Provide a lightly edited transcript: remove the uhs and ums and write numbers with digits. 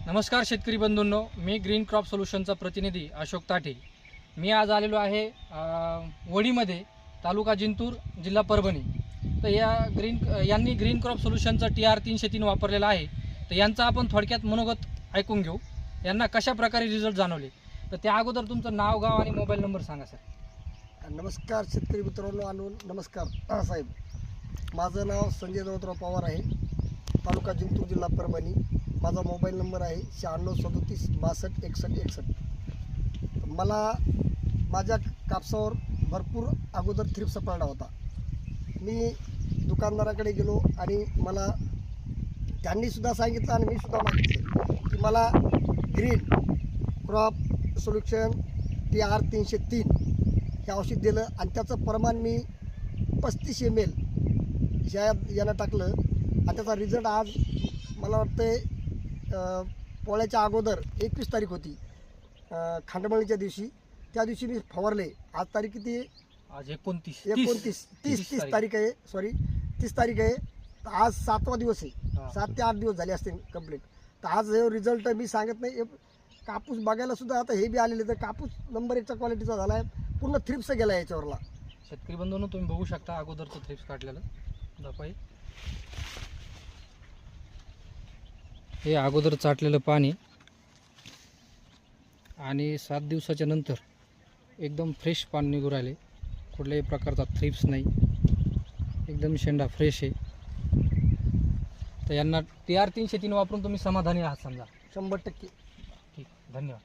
नमस्कार शेतकरी बंधूंनो, मी green crop सोल्युशनचा प्रतिनिधी अशोक ताठे. मी आज आलेलो आहे वडीमध्ये, तालुका जिंतूर, जिल्हा परभणी. तर यांनी ग्रीन क्रॉप सोल्युशनचा TR 303 वापरलेला आहे. तर यांचा आपण थोडक्यात मनोगत ऐकून घेऊ. यांना कशा प्रकारे रिझल्ट जाणवले. तर त्या अगोदर तुमचं नाव, गाव आणि मोबाईल नंबर सांगा सर. नमस्कार शेतकरी मित्रांनो आणि नमस्कार साहेब. माझं नाव संजय दौलतराव पवार आहे, तालुका जिंतूर, जिल्हा परभणी. माझा मोबाईल नंबर आहे 9637626161. मला माझ्या कापसावर भरपूर अगोदर थ्रिप्स पडला होता. मी दुकानदाराकडे गेलो आणि मला त्यांनीसुद्धा सांगितलं आणि मी सुद्धा मागितलं की मला ग्रीन क्रॉप सोल्युशन TR 303 हे औषध दिलं आणि त्याचं प्रमाण मी 35 ml यानं टाकलं आणि त्याचा रिझल्ट आज मला वाटतं पोळ्याच्या अगोदर 21 तारीख होती, खांडमळीच्या दिवशी. त्या दिवशी मी फवारले. आज तारीख किती आहे? आज 29 30 तारीख आहे. सॉरी 30 तारीख आहे. तर आज 7वा दिवस आहे. 7 ते 8 दिवस झाले असतील कंप्लीट. तर आज हे रिझल्ट मी सांगत नाही. कापूस बघायला सुद्धा आता हे बी आलेले, तर कापूस नंबर 1च्या क्वालिटीचा झाला आहे. पूर्ण थ्रिप्स गेला याच्यावरला. शेतकरी बंधूंनो, तुम्ही बघू शकता अगोदरचं थ्रिप्स काढलेलं दापाई. हे अगोदर चाटलेलं पाणी आणि 7 दिवसाच्या नंतर एकदम फ्रेश पाणी निघून राहिले. कुठल्याही प्रकारचा थ्रिप्स नाही, एकदम शेंडा फ्रेश आहे. तर यांना TR 303 वापरून तुम्ही समाधानी आहात समजा? 100%. ठीक, धन्यवाद.